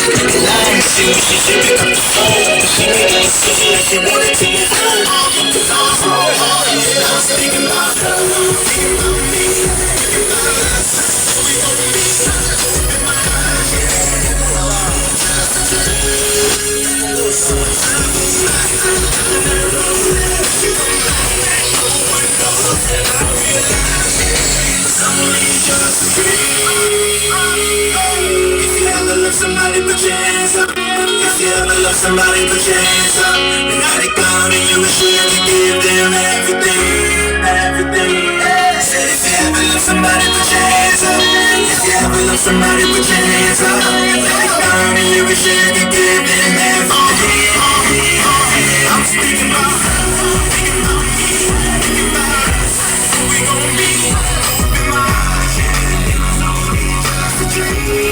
And I ain't see she should pick up the phone, but she made a decision that she wanted to move on. Cause I'm so hard, and I'm thinking about her, thinking about me, thinking about us. We gon' be something in my eyes, yeah. Just a dream. Sometimes I don't know if you gon' like that. No one knows, and I realize it's only just a dream. If you ever love somebody, put your hands up. If you ever love somebody, put your hands up. And now they gone and you wish you could give them everything, everything. Said if you ever love somebody, put your hands up. If you ever love somebody, put your hands up. And now they gone and you wish you could give them everything. I'm speaking about her, thinking about me, thinking about us. We gon' be in my eyes, yeah. It's only just a dream.